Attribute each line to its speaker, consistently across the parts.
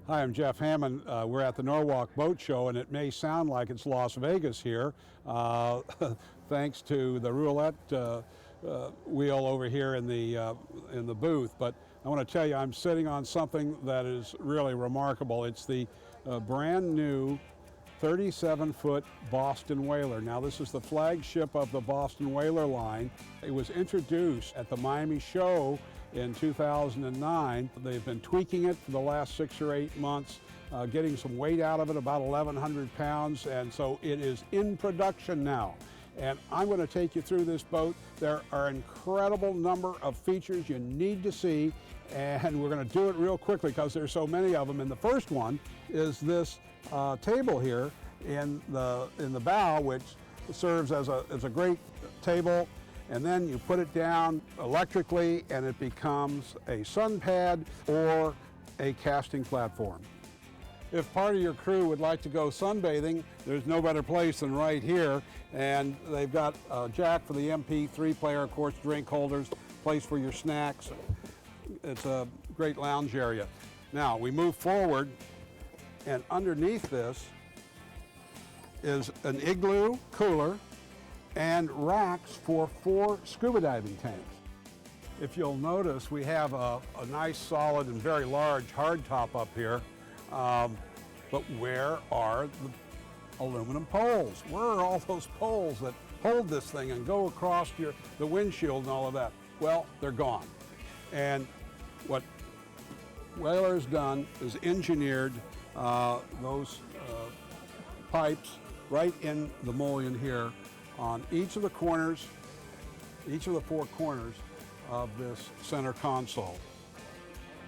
Speaker 1: Hi, I'm Jeff Hammond. We're at the Norwalk Boat Show, and it may sound like it's Las Vegas here, thanks to the roulette wheel over here in the booth. But I want to tell you, I'm sitting on something that is really remarkable. It's the brand new 37-foot Boston Whaler. Now, this is the flagship of the Boston Whaler line. It was introduced at the Miami show in 2009. They've been tweaking it for the last 6 or 8 months, getting some weight out of it, about 1,100 pounds, and so it is in production now. And I'm going to take you through this boat. There are an incredible number of features you need to see, and we're going to do it real quickly because there's so many of them. And the first one is this table here in the bow, which serves as a great table. And then you put it down electrically and it becomes a sun pad or a casting platform. If part of your crew would like to go sunbathing, there's no better place than right here. And they've got a jack for the MP3 player, of course, drink holders, place for your snacks. It's a great lounge area. Now we move forward, and underneath this is an Igloo Cooler and racks for 4 scuba diving tanks. If you'll notice, we have a nice, solid, and very large hardtop up here. But where are the aluminum poles? Where are all those poles that hold this thing and go across the windshield and all of that? Well, they're gone. And what Whaler's done is engineered those pipes right in the mullion here on each of the corners, each of the 4 corners of this center console.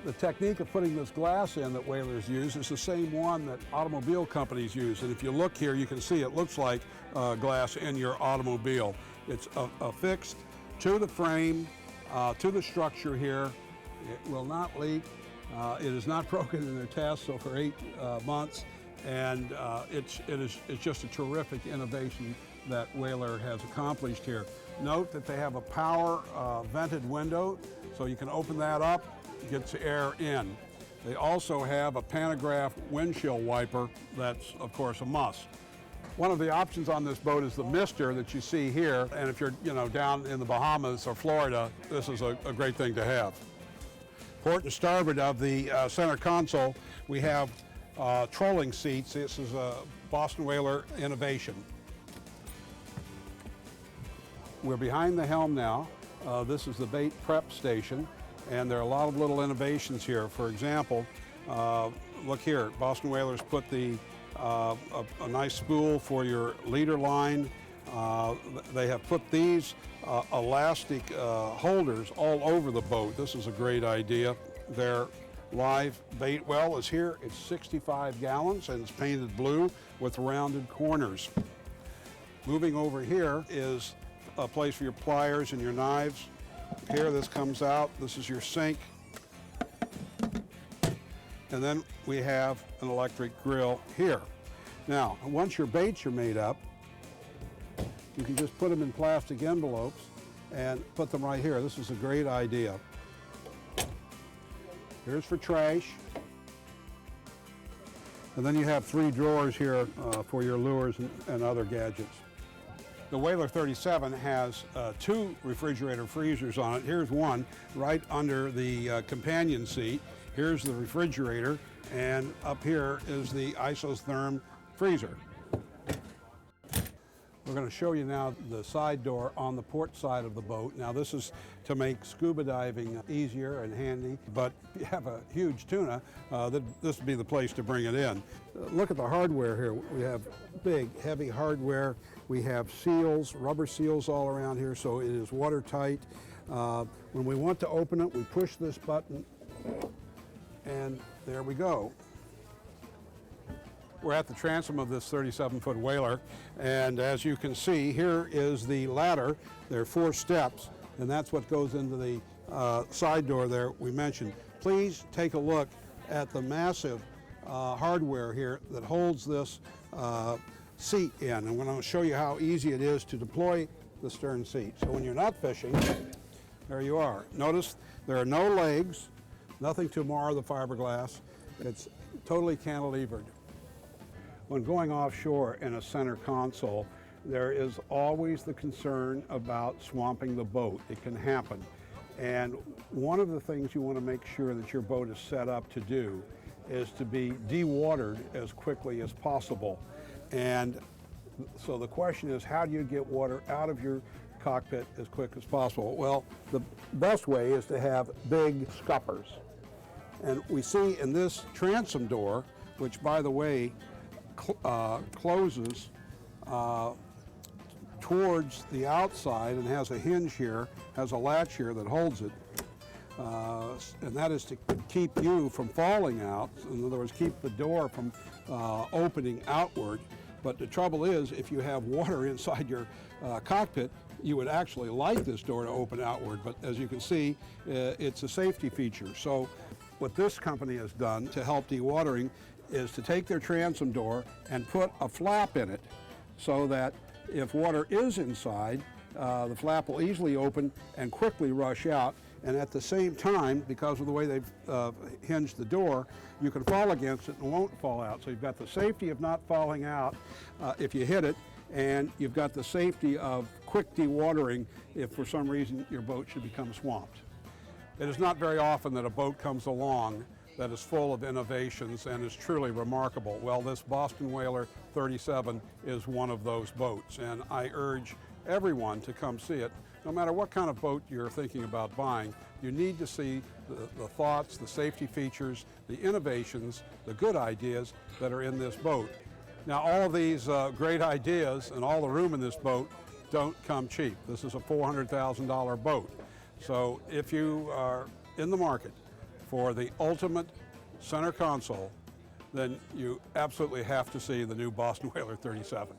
Speaker 1: The technique of putting this glass in that Whalers use is the same one that automobile companies use. And if you look here, you can see it looks like glass in your automobile. It's affixed to the frame, to the structure here. It will not leak. It is not broken in their tests, so for 8 months. And it's just a terrific innovation that Whaler has accomplished here. Note that they have a power vented window, so you can open that up, gets air in. They also have a pantograph windshield wiper that's, of course, a must. One of the options on this boat is the mister that you see here, and if you're down in the Bahamas or Florida, this is a great thing to have. Port and starboard of the center console, we have trolling seats. This is a Boston Whaler innovation. We're behind the helm now. This is the bait prep station, and there are a lot of little innovations here. For example, look here, Boston Whalers put a nice spool for your leader line. They have put these elastic holders all over the boat. This is a great idea. Their live bait well is here. It's 65 gallons and it's painted blue with rounded corners. Moving over here is a place for your pliers and your knives. Here, this comes out. This is your sink. And then we have an electric grill here. Now, once your baits are made up, you can just put them in plastic envelopes and put them right here. This is a great idea. Here's for trash. And then you have 3 drawers here for your lures and other gadgets. The Whaler 37 has 2 refrigerator freezers on it. Here's one right under the companion seat. Here's the refrigerator, and up here is the isotherm freezer. We're going to show you now the side door on the port side of the boat. Now, this is to make scuba diving easier and handy, but if you have a huge tuna, this would be the place to bring it in. Look at the hardware here. We have big, heavy hardware. We have seals, rubber seals all around here, so it is watertight. When we want to open it, we push this button, and there we go. We're at the transom of this 37-foot Whaler, and as you can see, here is the ladder. There are 4 steps, and that's what goes into the side door there we mentioned. Please take a look at the massive hardware here that holds this seat in, and I'm going to show you how easy it is to deploy the stern seat. So when you're not fishing, there you are. Notice there are no legs, nothing to mar the fiberglass. It's totally cantilevered. When going offshore in a center console, there is always the concern about swamping the boat. It can happen. And one of the things you want to make sure that your boat is set up to do is to be dewatered as quickly as possible. And so the question is, how do you get water out of your cockpit as quick as possible? Well, the best way is to have big scuppers. And we see in this transom door, which by the way closes towards the outside and has a hinge here, has a latch here that holds it, and that is to keep you from falling out. In other words, keep the door from opening outward. But the trouble is, if you have water inside your cockpit, you would actually like this door to open outward. But as you can see, it's a safety feature. So what this company has done to help dewatering is to take their transom door and put a flap in it so that if water is inside, the flap will easily open and quickly rush out. And at the same time, because of the way they've hinged the door, you can fall against it and it won't fall out. So you've got the safety of not falling out if you hit it, and you've got the safety of quick dewatering if for some reason your boat should become swamped. It is not very often that a boat comes along that is full of innovations and is truly remarkable. Well, this Boston Whaler 37 is one of those boats, and I urge everyone to come see it. No matter what kind of boat you're thinking about buying, you need to see the thoughts, the safety features, the innovations, the good ideas that are in this boat. Now, all of these great ideas and all the room in this boat don't come cheap. This is a $400,000 boat. So if you are in the market for the ultimate center console, then you absolutely have to see the new Boston Whaler 37.